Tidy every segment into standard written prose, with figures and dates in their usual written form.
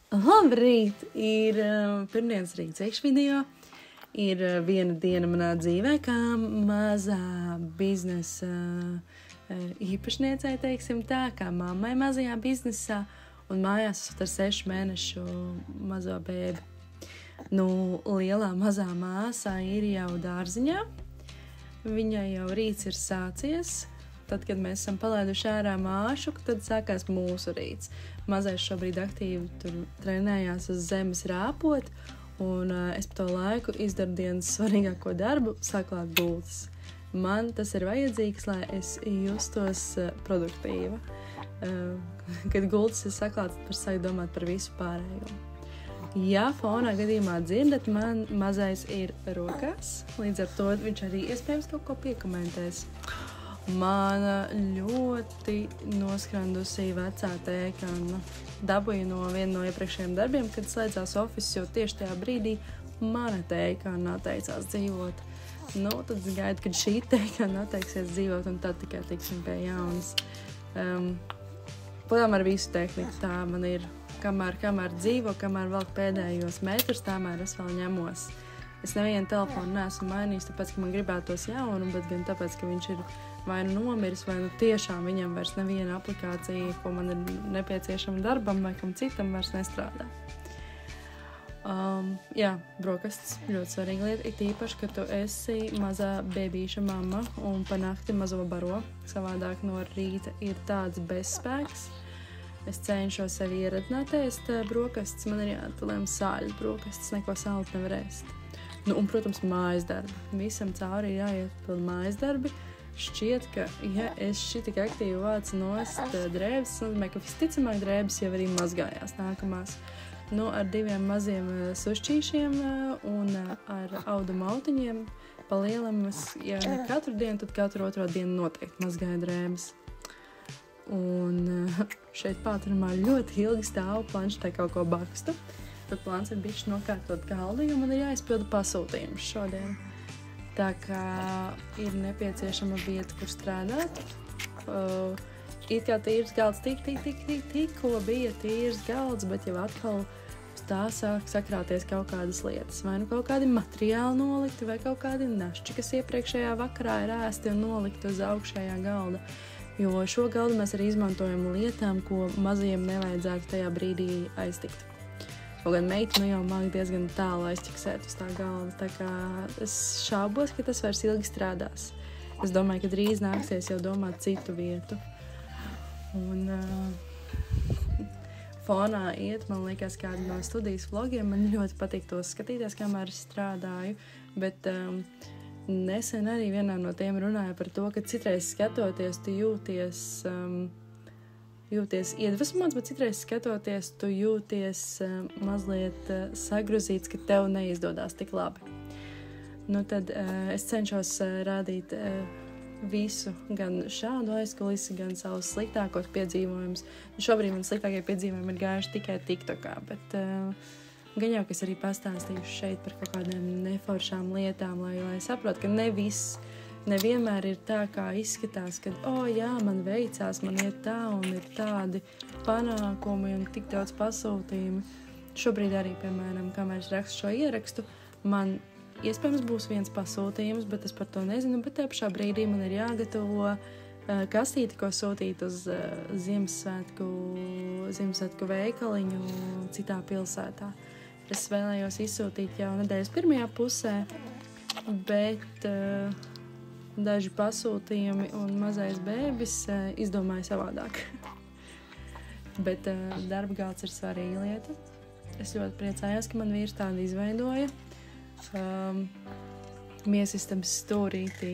Labrīt! Ir pirmdienas rīts iekšvideo. Ir viena diena manā dzīvē, kā mazā biznesa īpašniecei, teiksim tā, kā mammai mazajā biznesā, un mājās esot ar 6 mēnešu mazo bēbi. Lielā mazā māsā ir jau dārziņā. Viņai jau rīts ir sācies. Tad, kad mēs esam palaiduši ārā māšu, tad sākās mūsu rīts. Mazais šobrīd aktīvi tur trenējās uz zemes rāpot, un es pa to laiku izdaru dienas svarīgāko darbu, saklāt gultas. Man tas ir vajadzīgs, lai es justos produktīva. Kad gultas ir saklāts, tad sāk domāt par visu pārējo. Ja fonā gadījumā dzirdat, man mazais ir rokās, līdz ar to viņš arī iespējams kaut ko piekomentēs. Mana ļoti noskrandusī vecā tēkana dabūja no viena no iepriekšējiem darbiem, kad slēdzās office, jo tieši tajā brīdī mana tēkana atteicās dzīvot. Tad es gaidu, kad šī tēkana atteiksies dzīvot, un tad tikai tiksim pie jaunas. Ar visu tehniku tā man ir, kamēr dzīvo, kamēr velk pēdējos metrus, tamēr es vēl ņemos. Es nevienu telefonu neesmu mainījis, tāpēc, ka man gribētos jaunu, bet gan tāpēc, ka viņš ir vai nu nomiris, vai nu tiešām viņam vairs neviena aplikācija, ko man ir nepieciešama darbam vai kam citam, vairs nestrādā. Brokastis ļoti svarīga lieta, it īpaši, ka tu esi mazā bēbīša mamma un pa nakti mazo baro. Savādāk no rīta ir tāds bezspēks. Es cenšos sevi ieradināt ēst brokastis, man ir jāatulēm sāļu brokastis, neko sālt nevar ēst. Un, protams, mājas darbi. Visam cauri ir jāiet pildi mājas darbi. Šķiet, ka, ja es šitik aktīvi vācu nost drēbes, nozīmē, ka visticamāk drēbes jau arī mazgājās nākamās. Ar 2 maziem sušķīšiem un ar audu mautiņiem pa lielam es, ja ne katru dienu, tad katru otro dienu noteikti mazgāju drēbes. Un šeit pātrinumā ļoti ilgi stāvu planšetē kaut ko bakstu. Tad plāns ir bišķi nokārtot galdu, jo man ir jāizpilda pasūtījums šodien. Tā kā ir nepieciešama vieta, kur strādāt. It kā tīrs galds, tikko bija tīrs galds, bet jau atkal uz tā sāk sakrāties kaut kādas lietas. Vai nu kaut kādi materiāli nolikti, vai kaut kādi našķi, kas iepriekšējā vakarā ir ēsti un nolikti uz augšējā galda. Jo šo galdu mēs arī izmantojam lietām, ko mazajiem nevajadzētu tajā brīdī aiztikt. Kaut gan meita jau māk diezgan tālu aizķiksēt uz tā galda, tā kā es šaubos, ka tas vairs ilgi strādās. Es domāju, ka drīz nāksies jau domāt citu vietu. Un fonā iet, man liekas, kādi no studijas vlogiem. Man ļoti patīk tos skatīties, kamēr es strādāju, bet nesen arī vienā no tiem runāja par to, ka citreiz skatoties, tu jūties iedvesmots, bet citreiz skatoties, tu jūties mazliet sagruzīts, ka tev neizdodas tik labi. Tad es cenšos rādīt visu, gan šādu aizkulisi, gan savus sliktākos piedzīvojumus. Šobrīd man sliktākie piedzīvojumi ir gājuši tikai TikTokā, bet gan jau, ka es arī pastāstīšu šeit par kaut kādām neforšām lietām, lai saprotu, ka nevienmēr ir tā, kā izskatās, kad, man veicās, man iet tā un ir tādi panākumi un tik daudz pasūtījumi. Šobrīd arī, piemēram, kamēr es rakstu šo ierakstu, man iespējams būs viens pasūtījums, bet es par to nezinu, bet te pašā brīdī man ir jāgatavo kastīti, ko sūtīt uz Ziemassvētku veikaliņu citā pilsētā. Es vēlējos izsūtīt jau nedēļas pirmajā pusē, bet daži pasūtījumi un mazais bēbis izdomāja savādāk. Bet darba galds ir svarīga lieta. Es ļoti priecājos, ka man vīrs tādu izveidoja. Miesistabas stūrītī.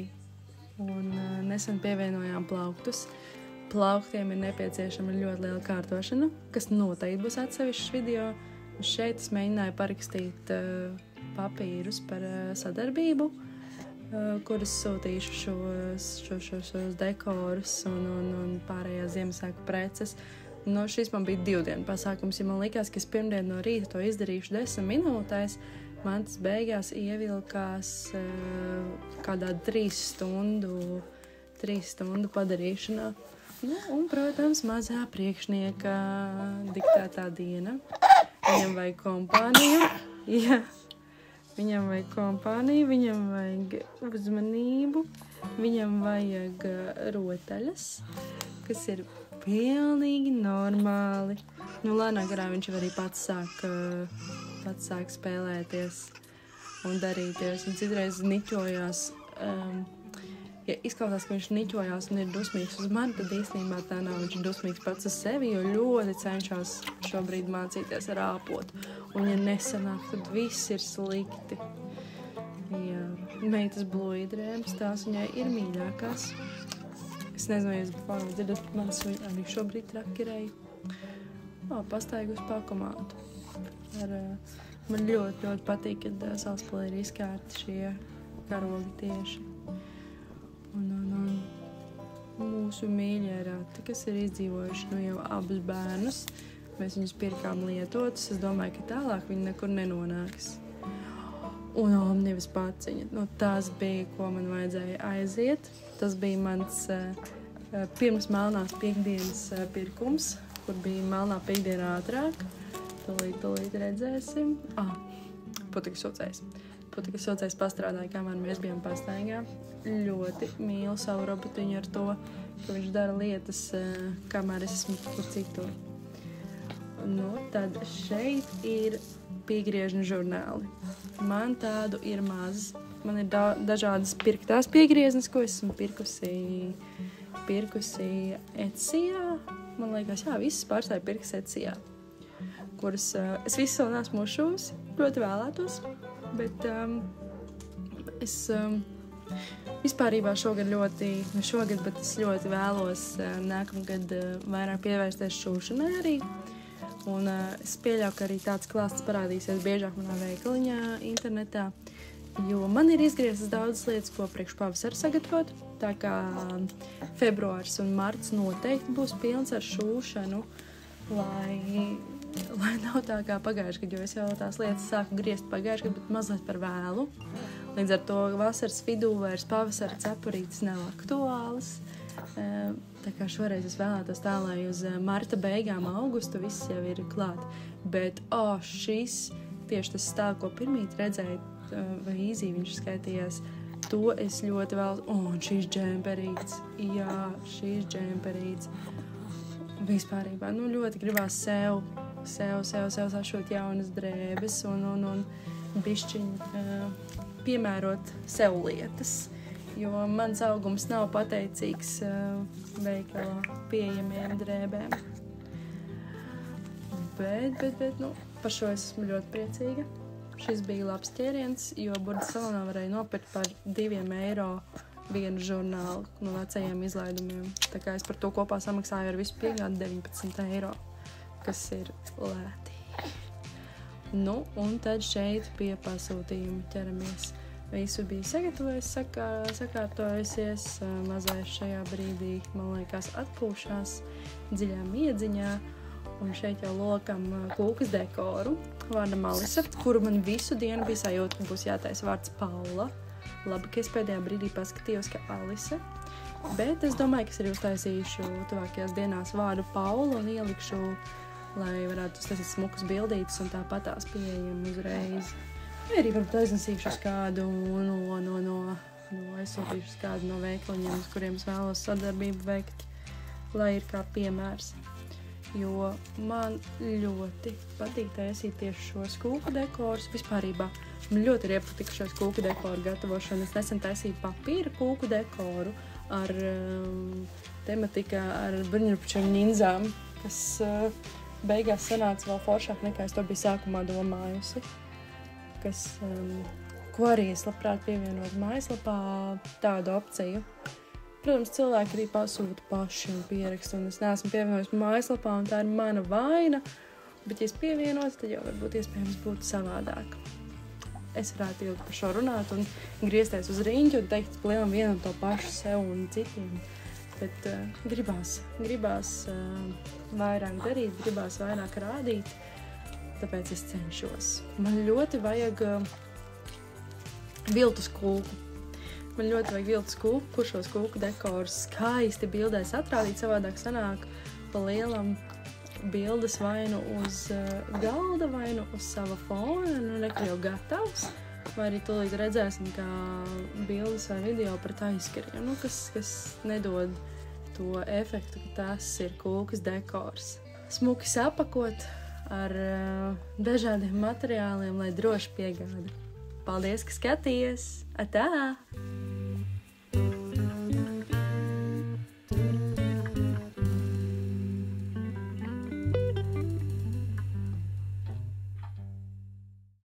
Un nesen pievienojām plauktus. Plauktiem ir nepieciešama ļoti liela kārtošana, kas noteikti būs atsevišķs video. Šeit es mēģināju parakstīt papīrus par sadarbību, kuras sūtīšu šos dekorus un pārējās Ziemassvētku preces. Šis man bija 2 dienu pasākums, ja man likās, ka es pirmdien no rīta to izdarīšu 10 minūtēs, man tas beigās ievilkās kādā 3 stundu padarīšanā. Un, protams, mazā priekšnieka diktētā diena. viņam vajag kompāniju. Jā. Viņam vajag kompāniju, viņam vajag uzmanību, viņam vajag rotaļas, kas ir pilnīgi normāli. Nu, lēnā garā viņš arī pats sāk spēlēties un darīties. Un citreiz niķojās. Ja izklausās, ka viņš niķojās un ir dusmīgs uz mani, tad īstenībā tā nav. Viņš ir dusmīgs pats uz sevi, jo ļoti cenšas šobrīd mācīties rāpot. Un ja nesanāk, tad viss ir slikti. Jā. Meitas blūjdrēmas, tās viņai ir mīļākās. Es nezinu, vai jūs pārāk dzirdat, bet manas viņa arī šobrīd trakerēja. Pastaigu uz pakomātu. Man ļoti patīk, kad Salaspilī ir izkārti šie karogi tieši. Un mūsu mīļie rati, kas ir izdzīvojuši jau abus bērnus, mēs viņus pirkām lietotus. Es domāju, ka tālāk viņi nekur nenonāks. Un omnivas paciņa, tās bija, ko man vajadzēja aiziet. Tas bija mans pirms melnās piekdienas pirkums, kur bija melnā piekdiena ātrāk. Tūlīt redzēsim. Putekļu sūcējs pastrādāja, kamēr mēs bijām pastaigā. Ļoti mīlu savu robotiņu ar to, ka viņš dara lietas, kamēr es esmu kur citur. Tad šeit ir piegriežņu žurnāli. Man tādu ir maz. Man ir dažādas pirktās piegrieznes, ko esmu pirkusi Etsijā. Man liekas, visas pārstāja pirkas Etsijā, kuras es visu vēl neesmu šūsi, ļoti vēlētos, bet es vispārībā bet es ļoti vēlos nākamgad vairāk pievērsties šūšanai arī. Un es pieļauju, ka arī tāds klāsts parādīsies biežāk manā veikaliņā internetā, jo man ir izgrieztas daudzas lietas, ko priekš pavasara sagatavot. Tā kā februārs un marts noteikti būs pilns ar šūšanu, lai nav tā kā pagājuši gadu, jo es jau tās lietas sāku griezt pagājuši gadu, bet mazliet par vēlu. Līdz ar to vasaras vidū vairs pavasara cepurītes nav aktuālas. Tā kā šoreiz es vēlētos tā, lai uz marta beigām, augustu viss jau ir klāt. Bet šis, tieši tas stāv, ko pirmīt redzēju, vai īzī viņš skaitījās, to es ļoti vēlos. Un šīs džemperītes, jā, šīs džemperītes. Vispārībā, ļoti gribās sev sašūt jaunas drēbes un bišķiņ piemērot sev lietas, jo mans augums nav pateicīgs veikalā pieejamiem drēbēm. Bet, par šo es esmu ļoti priecīga. Šis bija labs ķēriens, jo Burdas salonā varēja nopirkt par 2 eiro vienu žurnālu no vecajiem izlaidumiem. Tā kā es par to kopā samaksāju ar visu piegādi 19 eiro, kas ir lēti. Un tad šeit pie pasūtījuma ķeramies. Visu bija sagatavojis, sakārtojusies, mazais šajā brīdī, man liekas, atpūšās dziļā miedziņā. Un šeit jau lokam kūkas dekoru, vārda Alise, kuru man visu dienu bija sajūta, ka būs jātaisa vārds Paula. Labi, ka es pēdējā brīdī paskatījos, ka Alise, bet es domāju, ka es arī uztaisīšu tuvākajās dienās vārdu Paula un ielikšu, lai varētu uztaisīt smukas bildītes un tāpatās pieejami uzreiz. Vai arī varbūt aiznesīšu uz kādu aizsūtīšu uz kādu no veikliņiem, uz kuriem es vēlos sadarbību veikt, lai ir kā piemērs. Jo man ļoti patīk taisīt tieši šos kūku dekorus. Vispārībā man ļoti ir iepatikušos kūku dekoru gatavošanu. Es nesen taisīju papīra kūku dekoru ar tematikā ar bruņurupučiem ninzām, kas beigās sanāca vēl foršāk nekā es to biju sākumā domājusi. Ko arī es labprāt pievienot mājaslapā tādu opciju. Protams, cilvēki arī pasūta paši un pieraksta, un es neesmu pievienojis mājaslapā, un tā ir mana vaina, bet ja es pievienotu, tad jau varbūt iespējams būtu savādāk. Es varētu ilgi par šo runāt un griezties uz riņķi un teikt lielam vienam to pašu sev un citiem, bet gribās vairāk darīt, gribās vairāk rādīt, tāpēc es cenšos. Man ļoti vajag viltus kūku. Man ļoti vajag viltus kūku, kur šos kūku dekorus skaisti bildēs atrādīt, savādāk sanāk pa lielam bildes vai nu uz galda, vai nu uz sava fona, nu nekā jau gatavs, vai arī tūlīt redzēsim, kā bildes vai video par taiskariem, nu, kas nedod to efektu, ka tas ir kūkas dekors. Smuki sapakot ar dažādiem materiāliem, lai droši piegāda. Paldies, ka skatījies! Atā!